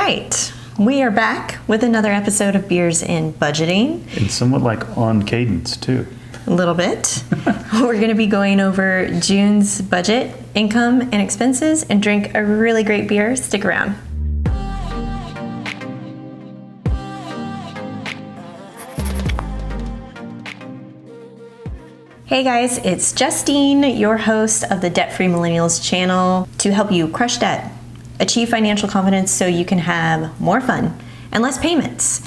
right. We are back with another episode of Beers and Budgeting. And somewhat like on cadence, too. A little bit. We're going to be going over June's budget, income, and expenses, and drink a really great beer. Stick around. Hey guys, it's Justine, your host of the Debt-Free Millennials channel, to help you crush debt, achieve financial confidence so you can have more fun and less payments.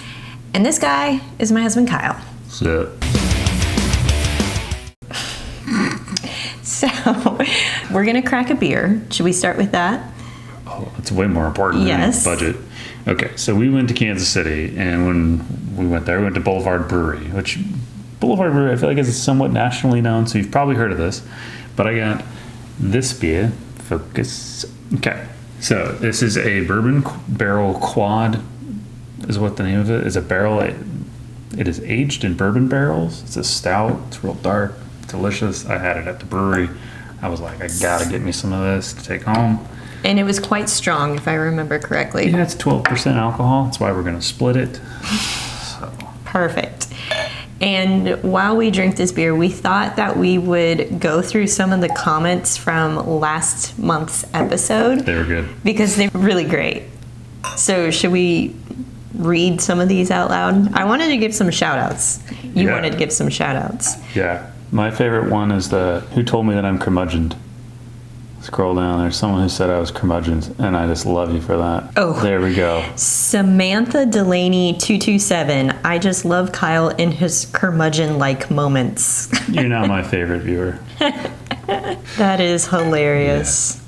And this guy is my husband, Kyle. So, So, we're going to crack a beer. Should we start with that? oh, it's way more important Yes. than budget. Okay, so we went to Kansas City, and when we went there, we went to Boulevard Brewery, which Boulevard Brewery, I feel like is somewhat nationally known, so you've probably heard of this. But I got this beer, Focus. Okay, so this is a bourbon barrel quad, is what the name of it is. A barrel. It is aged in bourbon barrels. It's a stout. It's real dark, delicious. I had it at the brewery. I was like, I gotta get me some of this to take home. And it was quite strong, if I remember correctly. Yeah, it's 12% alcohol. That's why we're gonna split it. So. Perfect. And while we drink this beer, we thought that we would go through some of the comments from last month's episode. They were good. Because they're really great. So should we read some of these out loud? I wanted to give some shout outs. You Yeah. wanted to give some shout outs. Yeah. My favorite one is who told me that I'm curmudgeoned. Scroll down. There's someone who said I was curmudgeoned, and I just love you for that. Oh. There we go. Samantha Delaney 227. I just love Kyle in his curmudgeon-like moments. You're not my favorite viewer. That is hilarious.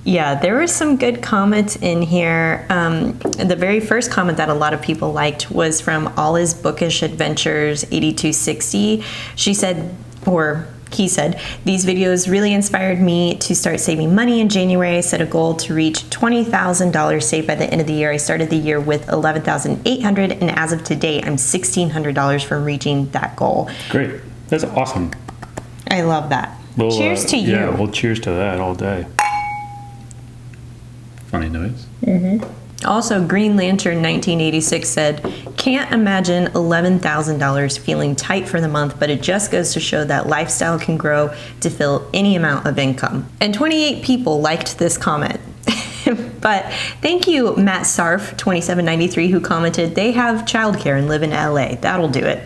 Yeah, there were some good comments in here. The very first comment that a lot of people liked was from All His Bookish Adventures 8260. She said, or he said, these videos really inspired me to start saving money. In January, I set a goal to reach $20,000 saved by the end of the year. I started the year with $11,800, and as of today, I'm $1,600 from reaching that goal. Great. That's awesome. I love that. Well, Cheers to you. Yeah, well, cheers to that all day. Funny noise. Also, Green Lantern 1986 said, can't imagine $11,000 feeling tight for the month, but it just goes to show that lifestyle can grow to fill any amount of income. And 28 people liked this comment. But thank you, Matt Sarf 2793, who commented, they have childcare and live in LA. That'll do it.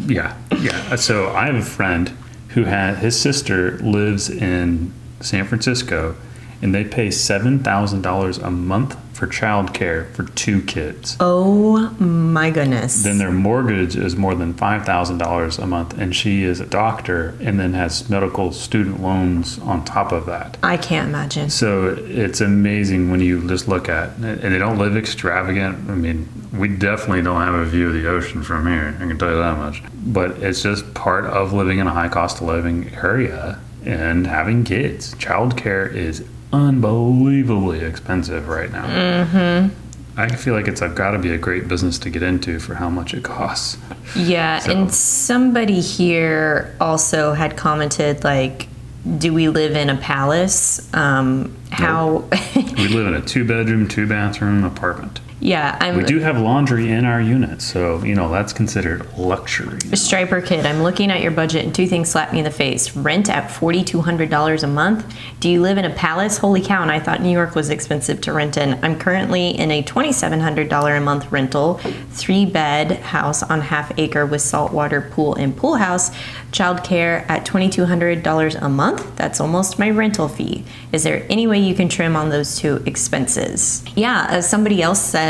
Yeah. So I have a friend who his sister lives in San Francisco, and they pay $7,000 a month for childcare for 2 kids. Oh my goodness. Then their mortgage is more than $5,000 a month, and she is a doctor and then has medical student loans on top of that. I can't imagine. So it's amazing when you just look at it, and they don't live extravagant. I mean, we definitely don't have a view of the ocean from here, I can tell you that much. But it's just part of living in a high cost of living area and having kids. Childcare is unbelievably expensive right now. I feel like it's got to be a great business to get into for how much it costs. Yeah, So- and somebody here also had commented, like, do we live in a palace? How... We live in a 2-bedroom, 2-bathroom apartment. Yeah, We do have laundry in our unit, so that's considered luxury. Striper Kid, I'm looking at your budget and 2 things slap me in the face. Rent at $4,200 a month. Do you live in a palace? Holy cow, and I thought New York was expensive to rent in. I'm currently in a $2,700 a month rental, 3-bed house on half-acre with saltwater pool and pool house. Childcare at $2,200 a month. That's almost my rental fee. Is there any way you can trim on those 2 expenses? Yeah, as somebody else said,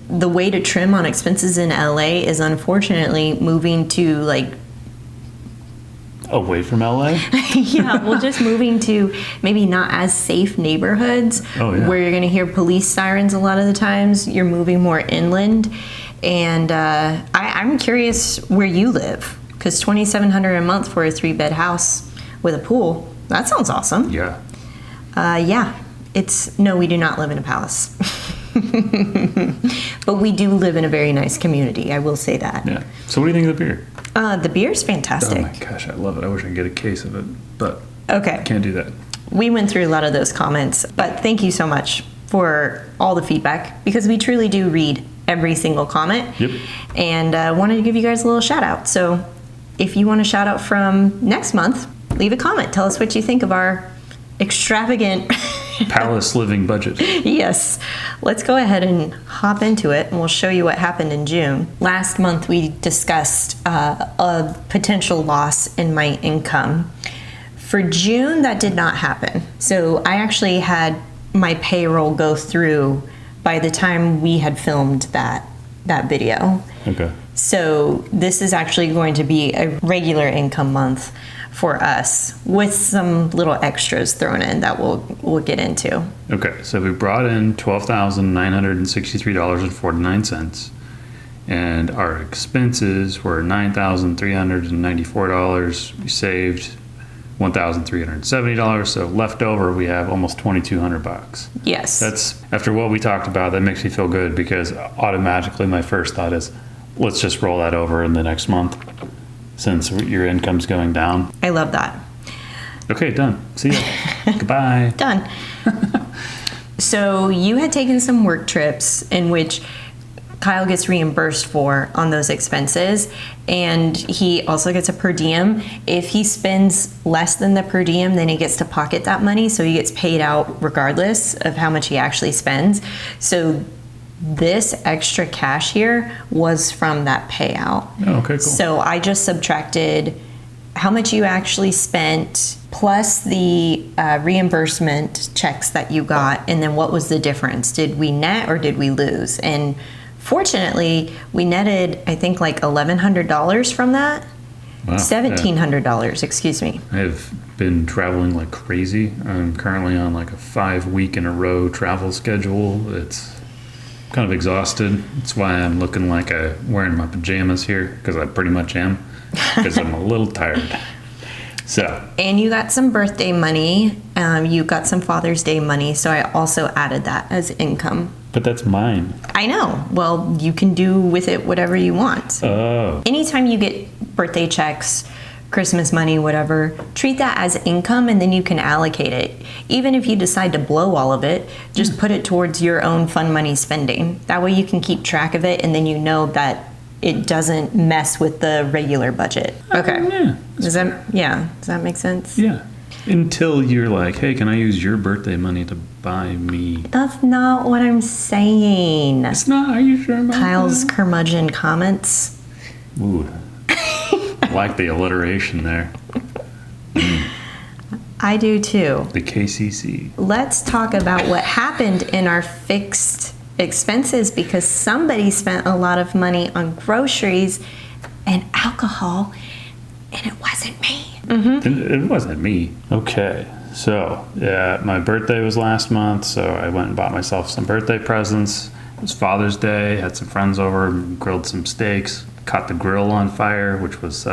the way to trim on expenses in LA is unfortunately moving to Away from LA? yeah, well, just moving to maybe not as safe neighborhoods where you're going to hear police sirens a lot of the times. You're moving more inland. And I'm curious where you live, because $2,700 a month for a 3-bed house with a pool, that sounds awesome. Yeah. No, we do not live in a palace. But we do live in a very nice community, I will say that. Yeah. So what do you think of the beer? The beer's fantastic. Oh my gosh, I love it. I wish I could get a case of it, but Okay. can't do that. We went through a lot of those comments, but thank you so much for all the feedback because we truly do read every single comment. Yep. And wanted to give you guys a little shout out. So if you want a shout out from next month, leave a comment. Tell us what you think of our extravagant Palace living budget. Yes. Let's go ahead and hop into it and we'll show you what happened in June. Last month we discussed a potential loss in my income. For June, that did not happen. So I actually had my payroll go through by the time we had filmed that video. Okay. So this is actually going to be a regular income month for us with some little extras thrown in that we'll get into. Okay, so we brought in $12,963.49, and our expenses were $9,394. We saved $1,370, so left over we have almost $2,200. Yes. That's, after what we talked about, that makes me feel good because automatically my first thought is, let's just roll that over in the next month since your income's going down. I love that. Okay, done. See ya. Goodbye. Done. So you had taken some work trips in which Kyle gets reimbursed for on those expenses, and he also gets a per diem. If he spends less than the per diem, then he gets to pocket that money, so he gets paid out regardless of how much he actually spends. So this extra cash here was from that payout. Oh, okay, cool. So I just subtracted how much you actually spent plus the reimbursement checks that you got, and then what was the difference? Did we net or did we lose? And fortunately, we netted, I think, like $1,100 from that. Wow, $1,700, excuse me. I have been traveling like crazy. I'm currently on like a 5-week-in-a-row travel schedule. It's kind of exhausted. That's why I'm looking like I'm wearing my pajamas here, because I pretty much am, because I'm a little tired. So. And you got some birthday money. You got some Father's Day money, so I also added that as income. But that's mine. I know. Well, you can do with it whatever you want. Oh. Anytime you get birthday checks, Christmas money, whatever, treat that as income and then you can allocate it. Even if you decide to blow all of it, just put it towards your own fun money spending. That way you can keep track of it and then you know that it doesn't mess with the regular budget. Okay. Yeah. Does that make sense? Yeah. Until you're like, hey, can I use your birthday money to buy me? That's not what I'm saying. It's not. Are you sure about Kyle's that? curmudgeon comments. Ooh. I like the alliteration there. I do too. The KCC. Let's talk about what happened in our fixed expenses, because somebody spent a lot of money on groceries and alcohol, and it wasn't me. It wasn't me. Okay. So, yeah, my birthday was last month, so I went and bought myself some birthday presents. It was Father's Day, had some friends over, grilled some steaks, caught the grill on fire, which was,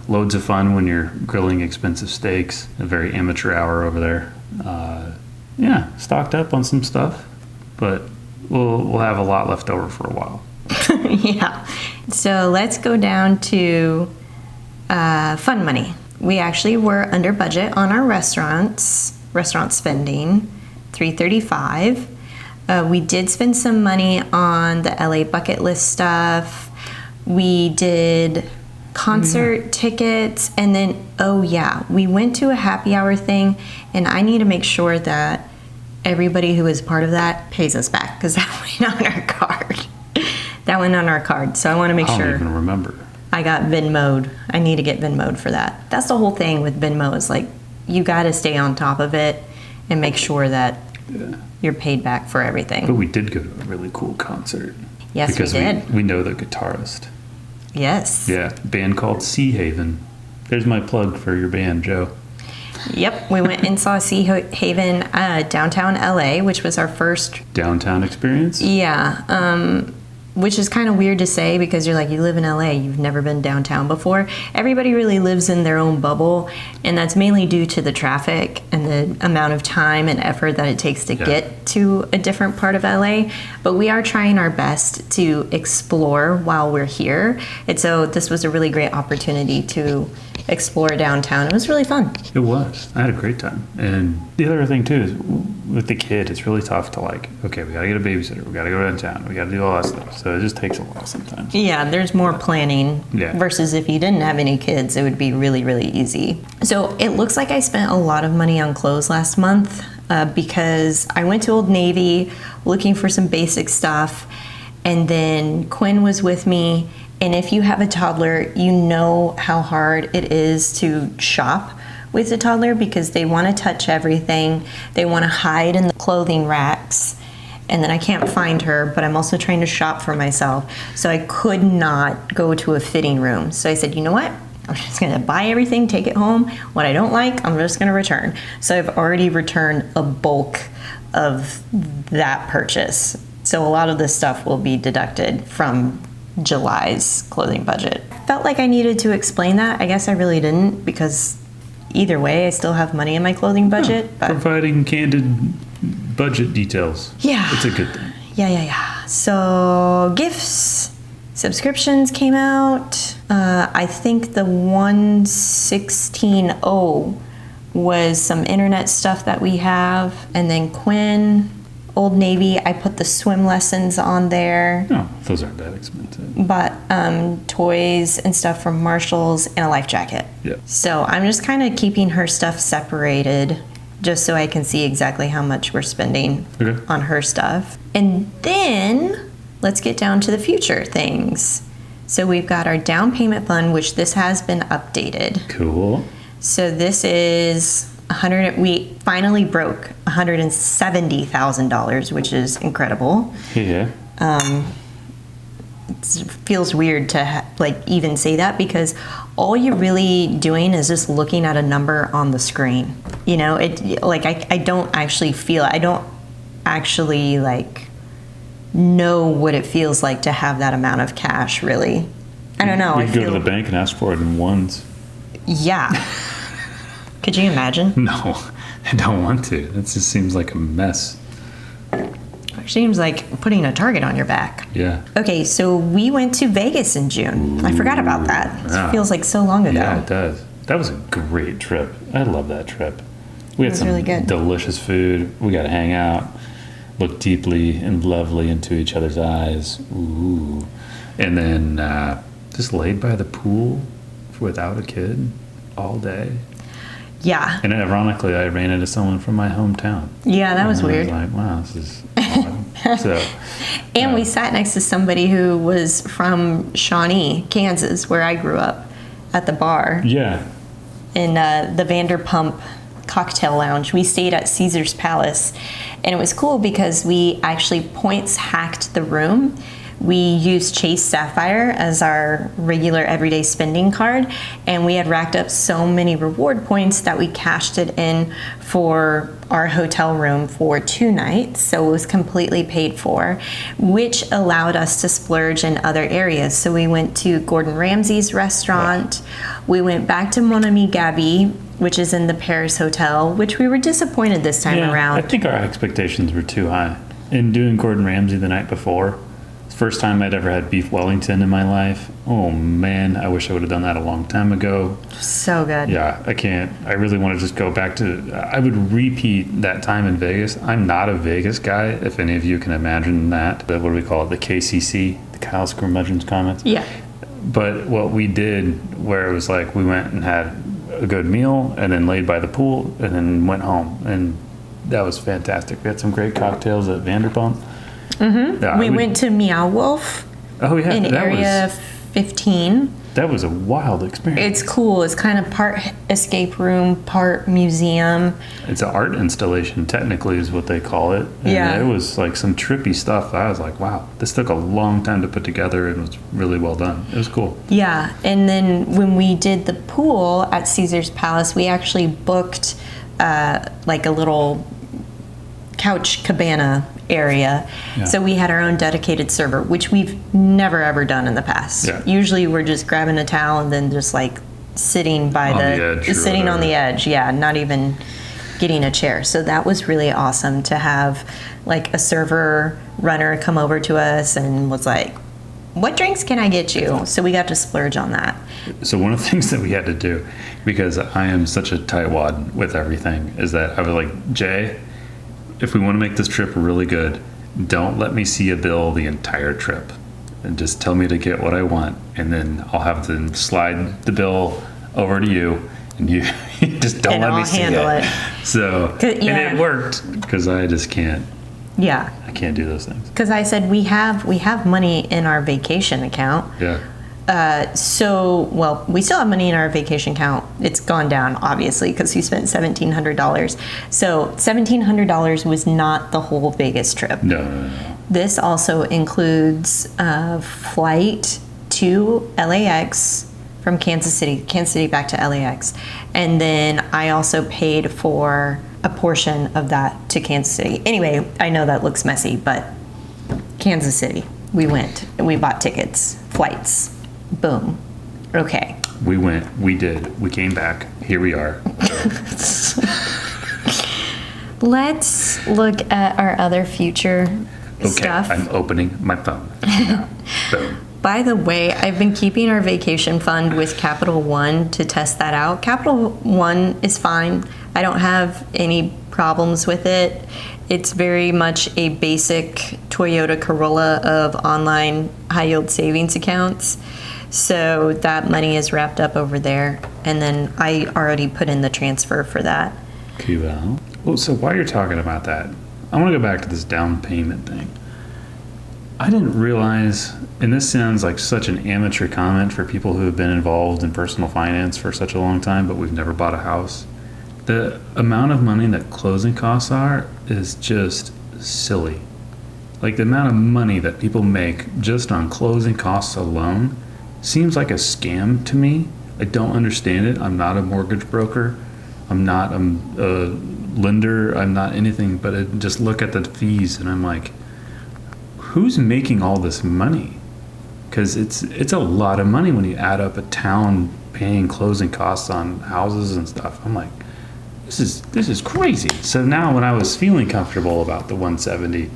loads of fun when you're grilling expensive steaks. A very amateur hour over there. Stocked up on some stuff, but we'll have a lot left over for a while. Yeah. So let's go down to fun money. We actually were under budget on our restaurant spending, $335. We did spend some money on the LA bucket list stuff. We did concert tickets, and then we went to a happy hour thing, and I need to make sure that everybody who is part of that pays us back, because that went on our card. So I want to make sure. I don't even remember. I got Venmo'd. I need to get Venmo'd for that. That's the whole thing with Venmo, is like you got to stay on top of it and make sure that you're paid back for everything. But we did go to a really cool concert. Yes, because we did. We know the guitarist. Yes. Yeah, band called Sea Haven. There's my plug for your band, Joe. Yep, we went and saw Sea Haven downtown LA, which was our first downtown experience. Yeah, which is kind of weird to say, because you're like, you live in LA, you've never been downtown before. Everybody really lives in their own bubble, and that's mainly due to the traffic and the amount of time and effort that it takes to get to a different part of LA. But we are trying our best to explore while we're here, and so this was a really great opportunity to explore downtown. It was really fun. It was. I had a great time. And the other thing too is with the kid, it's really tough to like, okay, we got to get a babysitter. We got to go downtown. We got to do all that stuff. So it just takes a while sometimes. Yeah, there's more planning Yeah. versus if you didn't have any kids, it would be really, really easy. So it looks like I spent a lot of money on clothes last month because I went to Old Navy looking for some basic stuff. And then Quinn was with me. And if you have a toddler, you know how hard it is to shop with a toddler because they want to touch everything. They want to hide in the clothing racks. And then I can't find her, but I'm also trying to shop for myself. So I could not go to a fitting room. So I said, you know what? I'm just going to buy everything, take it home. What I don't like, I'm just going to return. So I've already returned a bulk of that purchase. So a lot of this stuff will be deducted from July's clothing budget. Felt like I needed to explain that. I guess I really didn't because either way, I still have money in my clothing budget. But Providing candid budget details. yeah, It's a good thing. Yeah. So gifts, subscriptions came out. I think the 116.0 was some internet stuff that we have. And then Quinn, Old Navy, I put the swim lessons on there. No, those aren't that expensive. Bought toys and stuff from Marshall's and a life jacket. Yeah. So I'm just kind of keeping her stuff separated just so I can see exactly how much we're spending Okay. on her stuff. And then let's get down to the future things. So we've got our down payment fund, which this has been updated. Cool. So this is we finally broke $170,000, which is incredible. Yeah. It feels weird to even say that because all you're really doing is just looking at a number on the screen. You know, I don't actually feel it. I don't actually know what it feels like to have that amount of cash, really. I don't know. You can go to the bank and ask for it in ones. Yeah. Could you imagine? No, I don't want to. That just seems like a mess. It seems like putting a target on your back. Yeah. Okay, so we went to Vegas in June. I forgot about that. Yeah. It feels like so long ago. Yeah, it does. That was a great trip. I love that trip. We had was some really good. delicious food. We got to hang out, look deeply and lovely into each other's eyes. Ooh. And then just laid by the pool without a kid all day. Yeah. And ironically, I ran into someone from my hometown. Yeah, that was And weird. I was like, wow, this is odd. So, And we sat next to somebody who was from Shawnee, Kansas, where I grew up, at the bar yeah. in the Vanderpump Cocktail Lounge. We stayed at Caesar's Palace, and it was cool because we actually points hacked the room. We used Chase Sapphire as our regular everyday spending card, and we had racked up so many reward points that we cashed it in for our hotel room for 2 nights, so it was completely paid for, which allowed us to splurge in other areas. So we went to Gordon Ramsay's restaurant, we went back to Mon Ami Gabi, which is in the Paris Hotel, which we were disappointed this time around. I think our expectations were too high. In doing Gordon Ramsay the night before, first time I'd ever had beef Wellington in my life. Oh man, I wish I would have done that a long time ago. So good. Yeah, I can't. I really want to just go back to, I would repeat that time in Vegas. I'm not a Vegas guy, if any of you can imagine that. What do we call it? The KCC, the Kyle's Curmudgeon's Comments. Yeah. But what we did, where it was like we went and had a good meal and then laid by the pool and then went home. And that was fantastic. We had some great cocktails at Vanderpump. Mm-hmm. Yeah, we went to Meow Wolf in Area 15. That was a wild experience. It's cool. It's kind of part escape room, part museum. It's an art installation, technically, is what they call it. And yeah. It was like some trippy stuff. I was like, wow, this took a long time to put together and was really well done. It was cool. Yeah. And then when we did the pool at Caesar's Palace, we actually booked like a little couch cabana area. Yeah. So we had our own dedicated server, which we've never ever done in the past. Yeah. Usually we're just grabbing a towel and then just like sitting by sitting on the edge. Yeah, not even getting a chair. So that was really awesome to have like a server runner come over to us and was like, what drinks can I get you? So we got to splurge on that. So one of the things that we had to do, because I am such a tightwad with everything, is that I was like, Jay, if we want to make this trip really good, don't let me see a bill the entire trip. And just tell me to get what I want. And then I'll have to slide the bill over to you. And you just don't And let me I'll see handle it. So, and Yeah. it worked, because I just can't. Yeah. I can't do those things. Because I said we have money in our vacation account. Yeah. Well, we still have money in our vacation account. It's gone down, obviously, because we spent $1,700. So $1,700 was not the whole Vegas trip. No. This also includes a flight to LAX from Kansas City back to LAX. And then I also paid for a portion of that to Kansas City. Anyway, I know that looks messy, but Kansas City, we went and we bought tickets, flights, boom. Okay. We went, we did, we came back, here we are. Let's look at our other future stuff. I'm opening my phone now. Boom. By the way, I've been keeping our vacation fund with Capital One to test that out. Capital One is fine. I don't have any problems with it. It's very much a basic Toyota Corolla of online high yield savings accounts. So that money is wrapped up over there. And then I already put in the transfer for that. Well, so while you're talking about that, I want to go back to this down payment thing. I didn't realize, and this sounds like such an amateur comment for people who have been involved in personal finance for such a long time, but we've never bought a house. The amount of money that closing costs are is just silly. Like the amount of money that people make just on closing costs alone seems like a scam to me. I don't understand it. I'm not a mortgage broker. I'm not a lender. I'm not anything, but I just look at the fees and I'm like, who's making all this money? Because it's a lot of money when you add up a town paying closing costs on houses and stuff. I'm like, this is crazy. So now when I was feeling comfortable about the 170,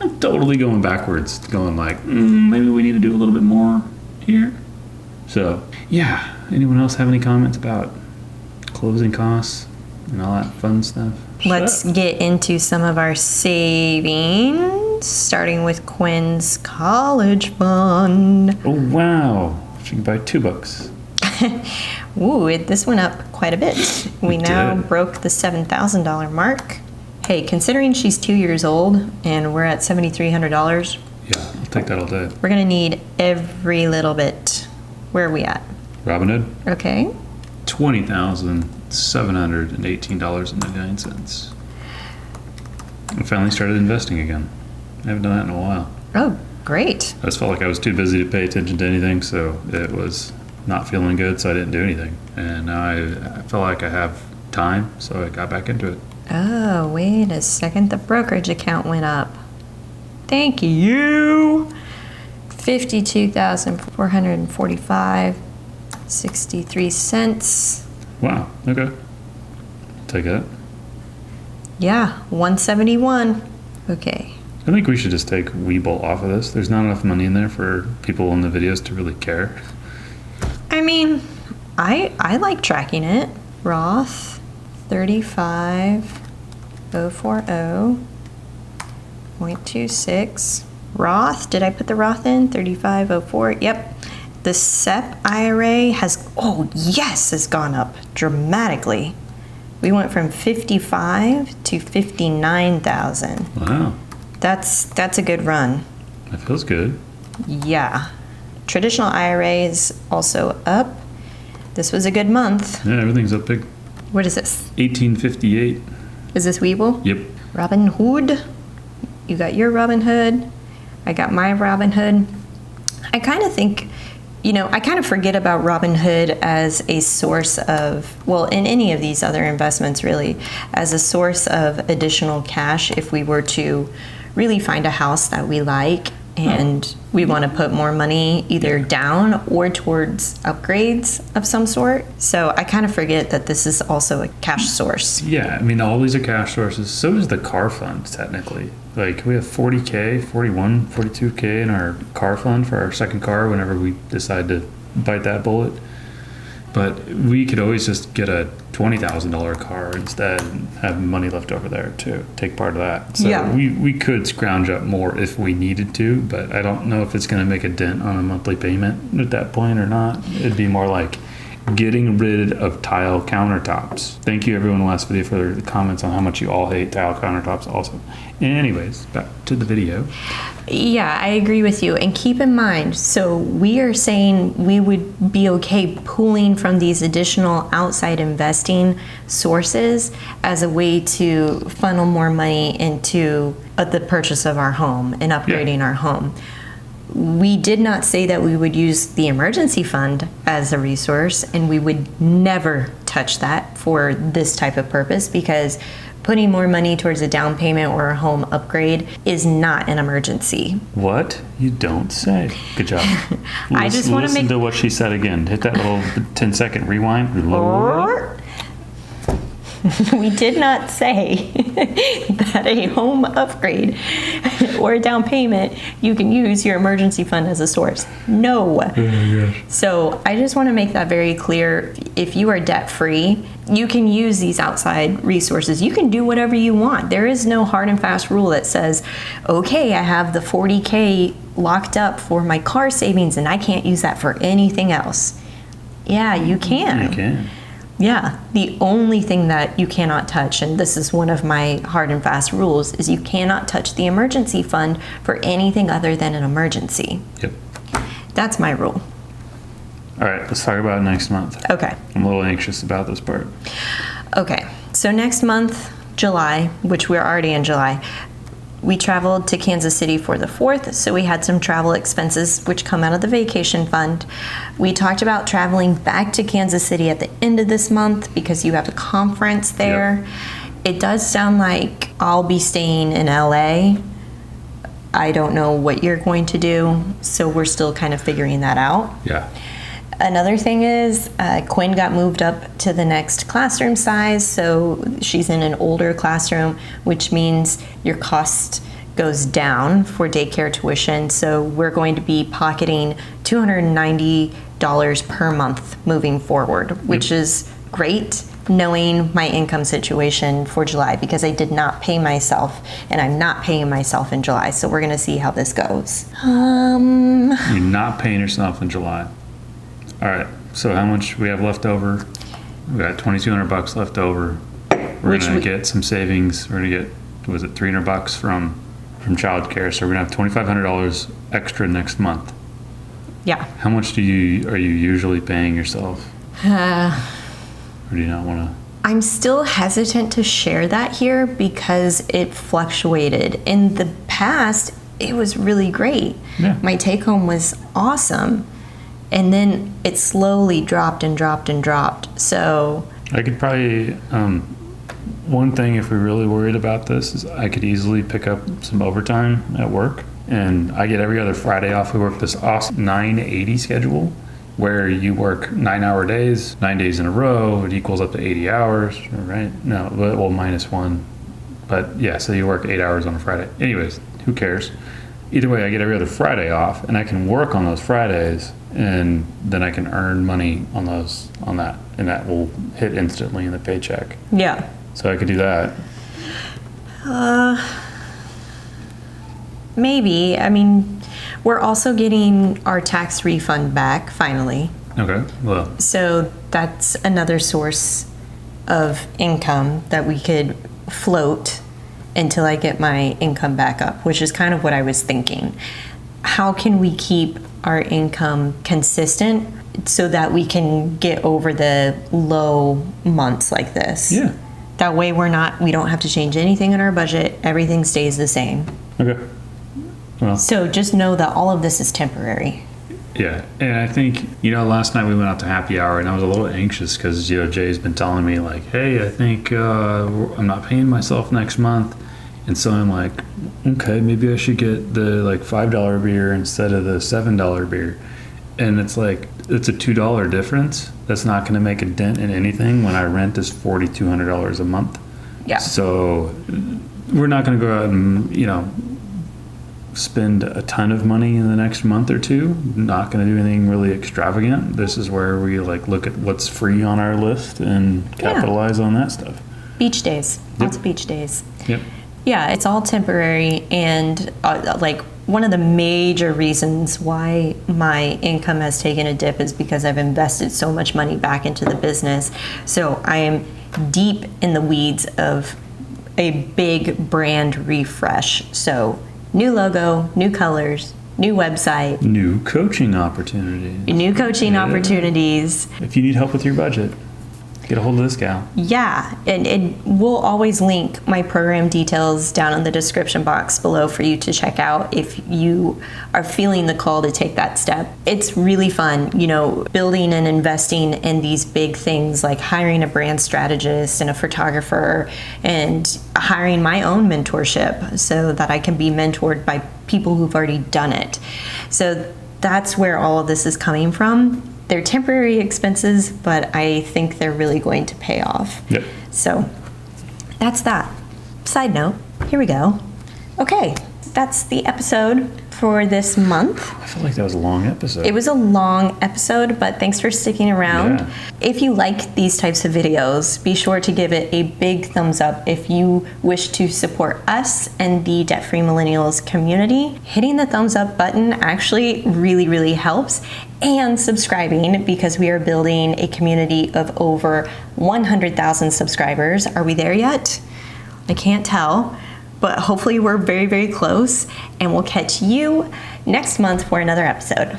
I'm totally going backwards, going like, maybe we need to do a little bit more here. So yeah, anyone else have any comments about closing costs and all that fun stuff? Let's get into some of our savings, starting with Quinn's college fund. Oh wow, she can buy 2 books. Ooh, this went up quite a bit. We now did. broke the $7,000 mark. Hey, considering she's 2 years old and we're at $7,300, Yeah, I'll take that all day. we're gonna need every little bit. Where are we at? Robinhood, Okay. $20,718.99. I finally started investing again. I haven't done that in a while. Oh, great. I just felt like I was too busy to pay attention to anything, so it was not feeling good, so I didn't do anything. And now I feel like I have time, so I got back into it. Oh, wait a second. The brokerage account went up. Thank you. 52,445.63 cents. Wow, okay. Take that. Yeah, 171. Okay. I think we should just take Webull off of this. There's not enough money in there for people in the videos to really care. I mean, I like tracking it. Roth 35,040.26. Roth, did I put the Roth in? 3504. Yep. The SEP IRA has gone up dramatically. We went from 55 to 59,000. Wow, That's a good run. that feels good. Yeah. Traditional IRA is also up. This was a good month. Yeah, everything's up big. What is this? 1858. Is this Weeble? Yep. Robin Hood. You got your Robin Hood. I got my Robin Hood. I kind of think, I kind of forget about Robin Hood as a source of, well, in any of these other investments really, as a source of additional cash if we were to really find a house that we like and we want to put more money either down or towards upgrades of some sort. So I kind of forget that this is also a cash source. Yeah, I mean, all these are cash sources. So is the car fund, technically. Like, we have 40K, 41, 42K in our car fund for our second car whenever we decide to bite that bullet. But we could always just get a $20,000 car instead and have money left over there to take part of that. So Yeah. we could scrounge up more if we needed to, but I don't know if it's going to make a dent on a monthly payment at that point or not. It'd be more like getting rid of tile countertops. Thank you everyone in the last video for the comments on how much you all hate tile countertops also. Anyways, back to the video. Yeah, I agree with you. And keep in mind, so we are saying we would be okay pulling from these additional outside investing sources as a way to funnel more money into the purchase of our home and upgrading our home. We did not say that we would use the emergency fund as a resource, and we would never touch that for this type of purpose, because putting more money towards a down payment or a home upgrade is not an emergency. What? You don't say. Good job. I just want to listen make to what she said again. Hit that little 10-second rewind. We did not say that a home upgrade or a down payment, you can use your emergency fund as a source. No. So I just want to make that very clear. If you are debt free, you can use these outside resources. You can do whatever you want. There is no hard and fast rule that says, okay, I have the 40K locked up for my car savings and I can't use that for anything else. Yeah, you can. You can. Yeah, the only thing that you cannot touch, and this is one of my hard and fast rules, is you cannot touch the emergency fund for anything other than an emergency. Yep. That's my rule. All right, let's talk about next month. Okay. I'm a little anxious about this part. Okay, so next month, July, which we're already in July, we traveled to Kansas City for the 4th, so we had some travel expenses which come out of the vacation fund. We talked about traveling back to Kansas City at the end of this month because you have a conference there. Yep. It does sound like I'll be staying in LA. I don't know what you're going to do, so we're still kind of figuring that out. Yeah. Another thing is Quinn got moved up to the next classroom size, so she's in an older classroom, which means your cost goes down for daycare tuition. So we're going to be pocketing $290 per month moving forward, which is great, knowing my income situation for July, because I did not pay myself and I'm not paying myself in July. So we're going to see how this goes. You're not paying yourself in July. All right, so how much we have left over? We got $2,200 left over. We're gonna get some savings. We're gonna get, was it $300 from childcare? So we're gonna have $2,500 extra next month. Yeah. How much are you usually paying yourself? Or do you not want to? I'm still hesitant to share that here because it fluctuated. In the past, it was really great. Yeah. My take home was awesome. And then it slowly dropped and dropped and dropped. So I could probably, one thing if we're really worried about this is I could easily pick up some overtime at work. And I get every other Friday off. We work this awesome 9/80 schedule where you work 9-hour days, 9 days in a row. It equals up to 80 hours, right? No, well, minus one. But yeah, so you work 8 hours on a Friday. Anyways, who cares? Either way, I get every other Friday off and I can work on those Fridays and then I can earn money on that, and that will hit instantly in the paycheck. yeah. So I could do that. Maybe. I mean, we're also getting our tax refund back finally. Okay, well, So that's another source of income that we could float until I get my income back up, which is kind of what I was thinking. How can we keep our income consistent so that we can get over the low months like this? yeah. That way we don't have to change anything in our budget. Everything stays the same. Okay. Well, So just know that all of this is temporary. yeah, and I think, last night we went out to happy hour and I was a little anxious because, Jay's been telling me like, hey, I think I'm not paying myself next month. And so I'm like, okay, maybe I should get the like $5 beer instead of the $7 beer. And it's like, it's a $2 difference. That's not going to make a dent in anything when our rent is $4,200 a month. Yeah. So we're not going to go out and, you know, spend a ton of money in the next month or two. Not going to do anything really extravagant. This is where we like look at what's free on our list and capitalize on that stuff. Beach days. Yep. Lots of beach days. Yep. Yeah, it's all temporary, and like one of the major reasons why my income has taken a dip is because I've invested so much money back into the business. So I am deep in the weeds of a big brand refresh. So new logo, new colors, new website, New coaching opportunities. new coaching opportunities. If you need help with your budget, get a hold of this gal. Yeah, and we'll always link my program details down in the description box below for you to check out if you are feeling the call to take that step. It's really fun, you know, building and investing in these big things like hiring a brand strategist and a photographer and hiring my own mentorship so that I can be mentored by people who've already done it. So that's where all of this is coming from. They're temporary expenses, but I think they're really going to pay off. Yep. So that's that. Side note, here we go. Okay, that's the episode for this month. I feel like that was a long episode. It was a long episode, but thanks for sticking around. Yeah. If you like these types of videos, be sure to give it a big thumbs up if you wish to support us and the Debt Free Millennials community. Hitting the thumbs up button actually really, really helps. And subscribing, because we are building a community of over 100,000 subscribers. Are we there yet? I can't tell, but hopefully we're very, very close, and we'll catch you next month for another episode.